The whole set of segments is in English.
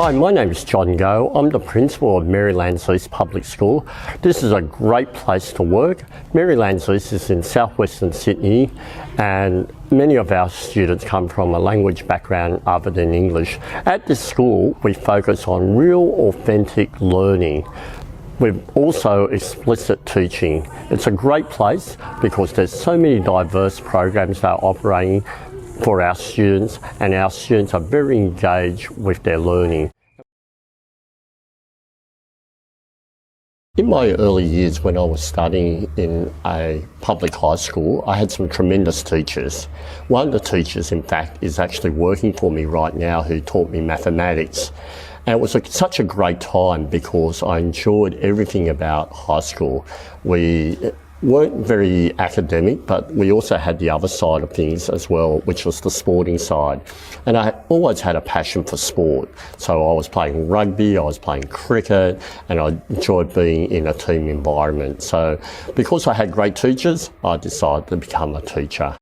Hi, my name is John Goh. I'm the principal of Merrylands East Public School. This is a great place to work. Merrylands East is in southwestern Sydney, and many of our students come from a language background other than English. At this school, we focus on real, authentic learning. We've also explicit teaching. It's a great place because there's so many diverse programs that are operating for our students, and our students are very engaged with their learning. In my early years when I was studying in a public high school, I had some tremendous teachers. One of the teachers, in fact, is actually working for me right now, who taught me mathematics. And it was such a great time because I enjoyed everything about high school. We weren't very academic, but we also had the other side of things as well, which was the sporting side. And I always had a passion for sport. So I was playing rugby, I was playing cricket, and I enjoyed being in a team environment. So because I had great teachers, I decided to become a teacher.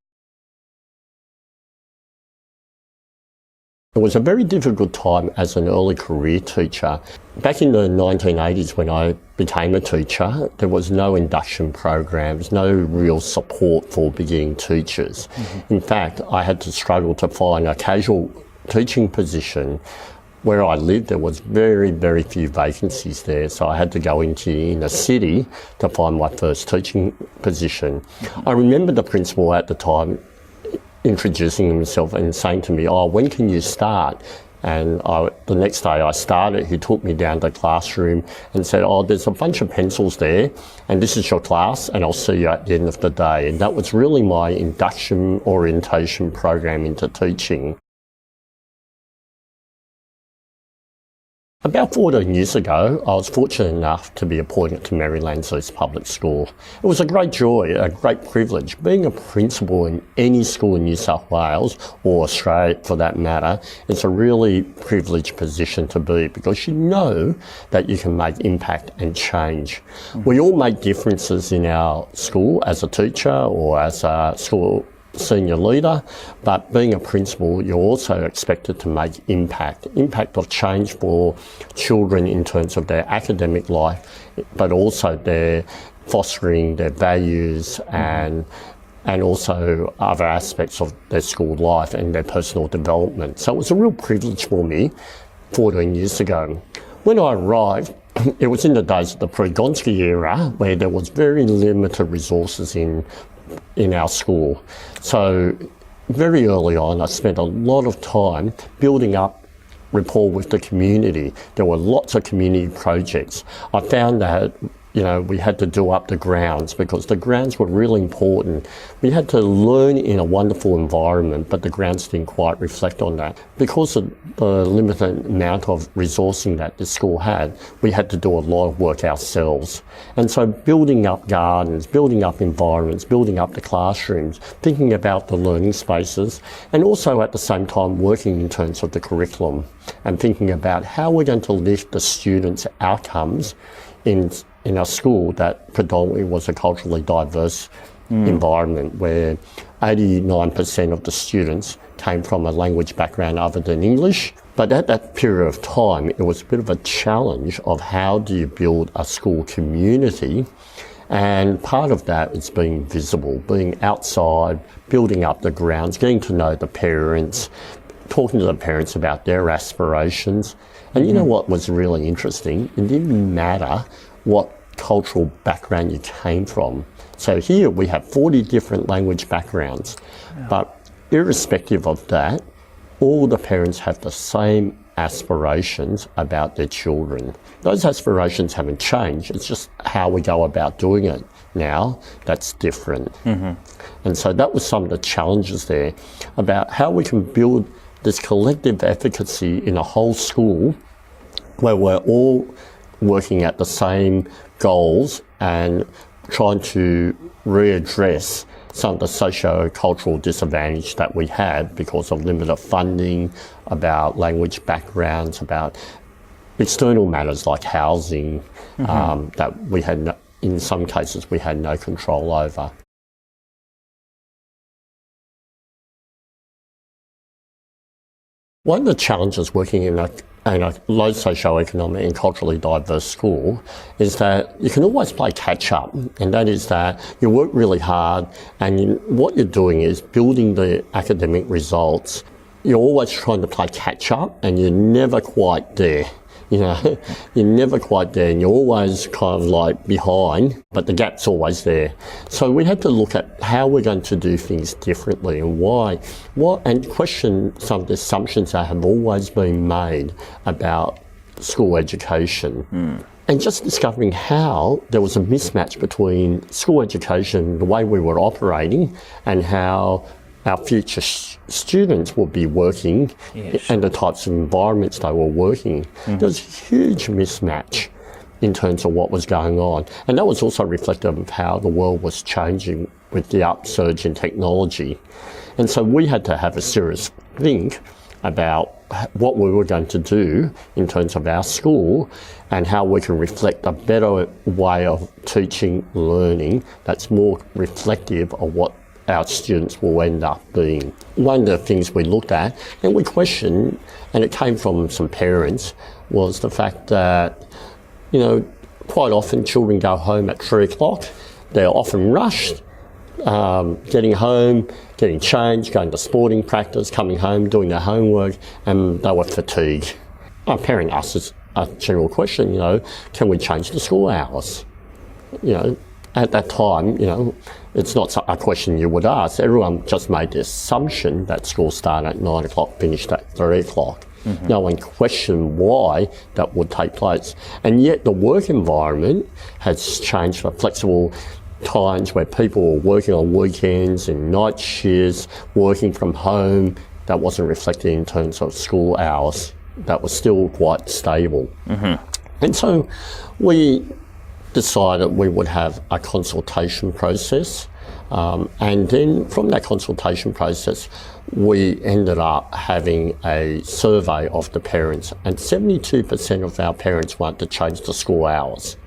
It was a very difficult time as an early career teacher. Back in the 1980s when I became a teacher, there was no induction programs, no real support for beginning teachers. In fact, I had to struggle to find a casual teaching position. Where I lived, there was very, very few vacancies there, so I had to go into the inner city to find my first teaching position. I remember the principal at the time introducing himself and saying to me, "Oh, when can you start?" And the next day I started, he took me down to the classroom and said, "Oh, there's a bunch of pencils there, and this is your class, and I'll see you at the end of the day." And that was really my induction orientation program into teaching. About 14 years ago, I was fortunate enough to be appointed to Merrylands East Public School. It was a great joy, a great privilege. Being a principal in any school in New South Wales, or Australia for that matter, it's a really privileged position to be because you know that you can make impact and change. We all make differences in our school as a teacher or as a school senior leader, but being a principal, you're also expected to make impact of change for children in terms of their academic life, but also their fostering their values and also other aspects of their school life and their personal development. So it was a real privilege for me 14 years ago. When I arrived, it was in the days of the pre-Gonski era where there was very limited resources in our school. So very early on, I spent a lot of time building up rapport with the community. There were lots of community projects. I found that we had to do up the grounds because the grounds were really important. We had to learn in a wonderful environment, but the grounds didn't quite reflect on that. Because of the limited amount of resourcing that the school had, we had to do a lot of work ourselves. And so building up gardens, building up environments, building up the classrooms, thinking about the learning spaces, and also at the same time working in terms of the curriculum and thinking about how we're going to lift the students' outcomes in our school that predominantly was a culturally diverse environment where 89% of the students came from a language background other than English. But at that period of time, it was a bit of a challenge of how do you build a school community. And part of that is being visible, being outside, building up the grounds, getting to know the parents, talking to the parents about their aspirations. And you know what was really interesting? It didn't matter what cultural background you came from. So here we have 40 different language backgrounds, but irrespective of that, all the parents have the same aspirations about their children. Those aspirations haven't changed, it's just how we go about doing it now that's different. And so that was some of the challenges there about how we can build this collective efficacy in a whole school where we're all working at the same goals and trying to readdress some of the socio-cultural disadvantage that we had because of limited funding, about language backgrounds, about external matters like housing that we had, in some cases, we had no control over. One of the challenges working in a and a low socioeconomic and culturally diverse school is that you can always play catch up, and that is that you work really hard and what you're doing is building the academic results. You're always trying to play catch up and you're never quite there. You know, you're never quite there and you're always kind of like behind, but the gap's always there. So we had to look at how we're going to do things differently and why, and question some of the assumptions that have always been made about school education. And just discovering how there was a mismatch between school education, the way we were operating, and how our future students will be working and the types of environments they were working. There was a huge mismatch in terms of what was going on. And that was also reflective of how the world was changing with the upsurge in technology. And so we had to have a serious think about what we were going to do in terms of our school and how we can reflect a better way of teaching, learning that's more reflective of what our students will end up being. One of the things we looked at and we questioned, and it came from some parents, was the fact that, you know, quite often children go home at 3 o'clock. They're often rushed, getting home, getting changed, going to sporting practice, coming home, doing their homework, and they were fatigued. Our parent asked us a general question, you know, can we change the school hours? You know, at that time, you know, it's not a question you would ask. Everyone just made the assumption that school started at 9 o'clock, finished at 3 o'clock. No one questioned why that would take place. And yet the work environment has changed for flexible times where people were working on weekends and night shifts, working from home. That wasn't reflected in terms of school hours. That was still quite stable. And so we decided we would have a consultation process, and then from that consultation process we ended up having a survey of the parents, and 72% of our parents wanted to change the school hours.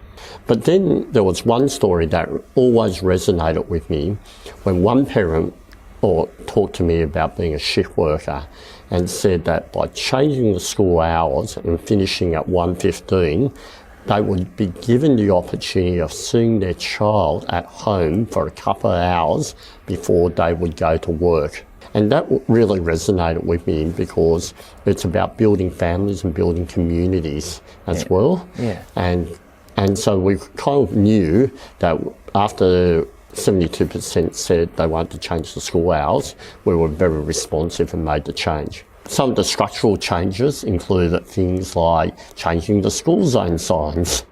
But then there was one story that always resonated with me when one parent talked to me about being a shift worker and said that by changing the school hours and finishing at 1:15, they would be given the opportunity of seeing their child at home for a couple of hours before they would go to work. And that really resonated with me because it's about building families and building communities as well. And so we kind of knew that after 72% said they wanted to change the school hours, we were very responsive and made the change. Some of the structural changes included things like changing the school zone signs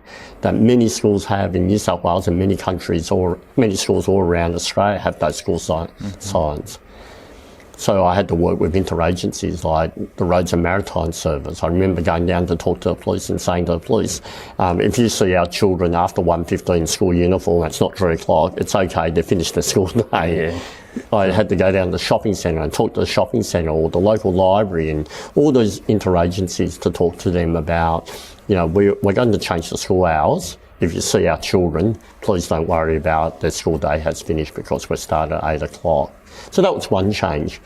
that many schools have in New South Wales and many countries or many schools all around Australia have those school signs. So I had to work with interagencies like the Roads and Maritime Service. I remember going down to talk to the police and saying to the police, if you see our children after 1:15 school uniform, it's not 3 o'clock, it's okay, they finished their school day. I had to go down to the shopping centre and talk to the shopping centre or the local library and all those interagencies to talk to them about, you know, we're going to change the school hours. If you see our children, please don't worry about their school day has finished because we're starting at 8 o'clock. So that was one change.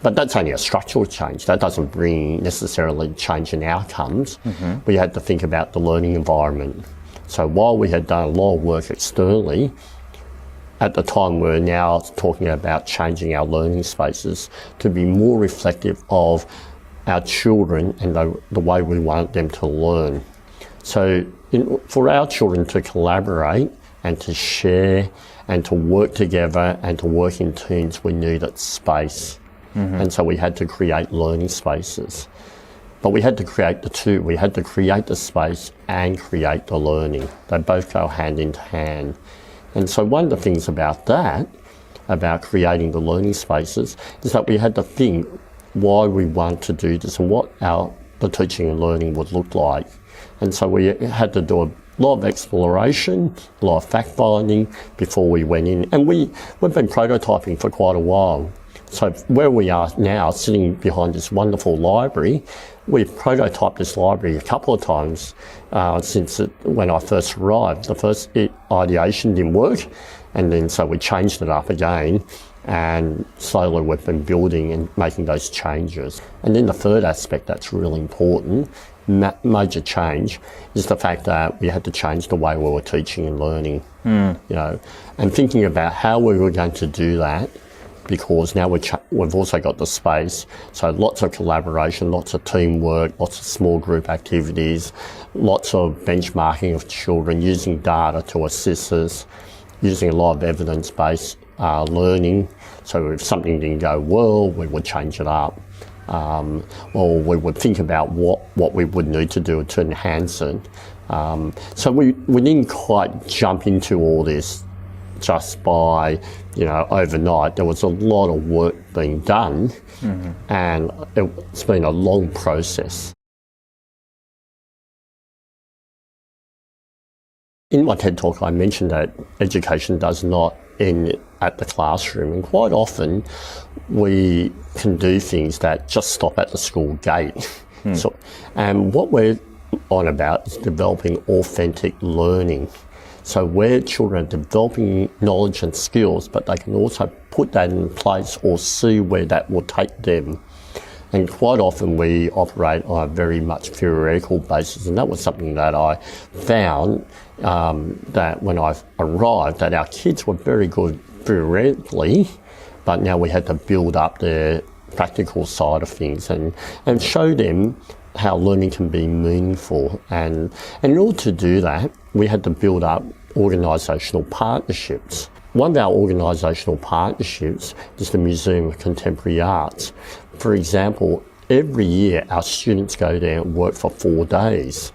But that's only a structural change. That doesn't bring necessarily change in outcomes. We had to think about the learning environment. So while we had done a lot of work externally, at the time we're now talking about changing our learning spaces to be more reflective of our children and the way we want them to learn. So for our children to collaborate and to share and to work together and to work in teams, we needed space. And so we had to create learning spaces. But we had to create the two. We had to create the space and create the learning. They both go hand in hand. And so one of the things about that, about creating the learning spaces, is that we had to think why we want to do this and what the teaching and learning would look like. And so we had to do a lot of exploration, a lot of fact-finding before we went in. And we've been prototyping for quite a while. So where we are now, sitting behind this wonderful library, we've prototyped this library a couple of times since when I first arrived. The first ideation didn't work, and then so we changed it up again, and slowly we've been building and making those changes. And then the third aspect that's really important major change is the fact that we had to change the way we were teaching and learning, and thinking about how we were going to do that, because now we've also got the space, so lots of collaboration, lots of teamwork, lots of small group activities, lots of benchmarking of children, using data to assist us, using a lot of evidence-based learning. So if something didn't go well, we would change it up. Or we would think about what we would need to do to enhance it. So we didn't quite jump into all this just by, overnight. There was a lot of work being done, and it's been a long process. In my TED Talk, I mentioned that education does not end at the classroom, and quite often we can do things that just stop at the school gate. And what we're on about is developing authentic learning. So where children are developing knowledge and skills, but they can also put that in place or see where that will take them. And quite often we operate on a very much theoretical basis, and that was something that I found that when I arrived, that our kids were very good theoretically, but now we had to build up their practical side of things and show them how learning can be meaningful. And in order to do that, we had to build up organisational partnerships. One of our organisational partnerships is the Museum of Contemporary Arts. For example, every year our students go there and work for 4 days,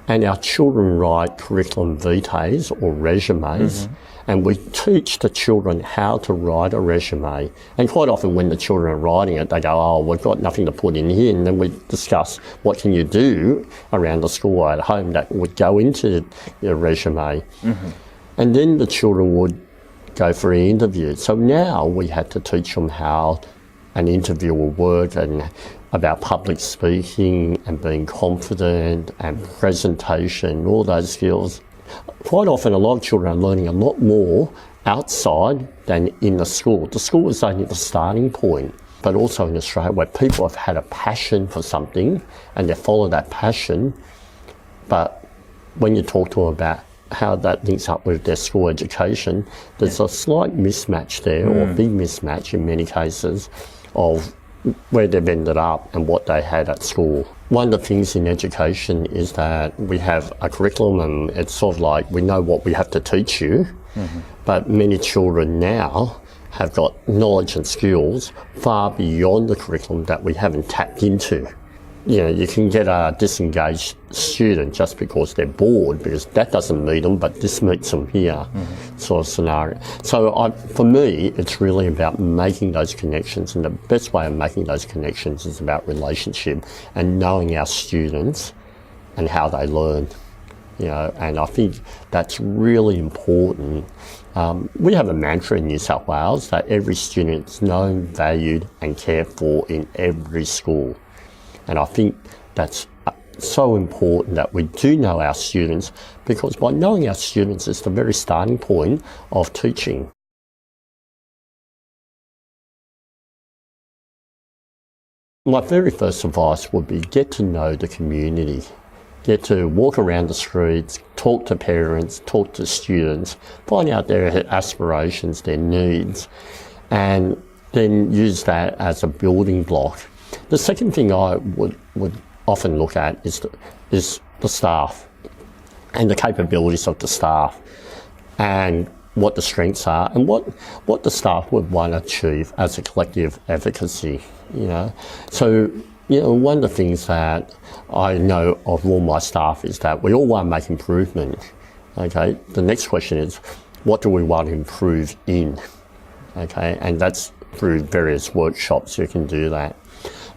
and our children write curriculum vitae or resumes, and we teach the children how to write a resume. And quite often when the children are writing it, they go, oh, we've got nothing to put in here, and then we discuss what can you do around the school or at home that would go into your resume. And then the children would go for an interview. So now we had to teach them how an interview will work, and about public speaking and being confident and presentation, all those skills. Quite often a lot of children are learning a lot more outside than in the school. The school is only the starting point, but also in Australia where people have had a passion for something and they follow that passion, but when you talk to them about how that links up with their school education, there's a slight mismatch there, or a big mismatch in many cases, of where they've ended up and what they had at school. One of the things in education is that we have a curriculum, and it's sort of like we know what we have to teach you, but many children now have got knowledge and skills far beyond the curriculum that we haven't tapped into. You can get a disengaged student just because they're bored, because that doesn't meet them, but this meets them here, sort of scenario. So for me, it's really about making those connections, and the best way of making those connections is about relationship and knowing our students and how they learn. And I think that's really important. We have a mantra in New South Wales that every student is known, valued and cared for in every school. And I think that's so important that we do know our students, because by knowing our students is the very starting point of teaching. My very first advice would be get to know the community. Get to walk around the streets, talk to parents, talk to students, find out their aspirations, their needs, and then use that as a building block. The second thing I would often look at is the staff and the capabilities of the staff, and what the strengths are, and what the staff would want to achieve as a collective advocacy. So one of the things that I know of all my staff is that we all want to make improvement. Okay, the next question is, what do we want to improve in? Okay, and that's through various workshops you can do that.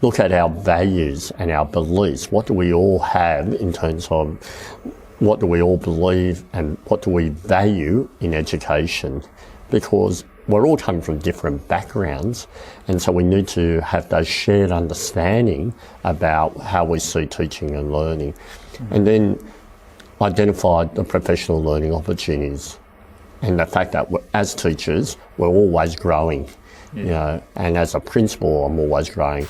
Look at our values and our beliefs. What do we all have in terms of what do we all believe and what do we value in education? Because we're all coming from different backgrounds, and so we need to have those shared understanding about how we see teaching and learning. And then identify the professional learning opportunities, and the fact that as teachers, we're always growing. And as a principal, I'm always growing.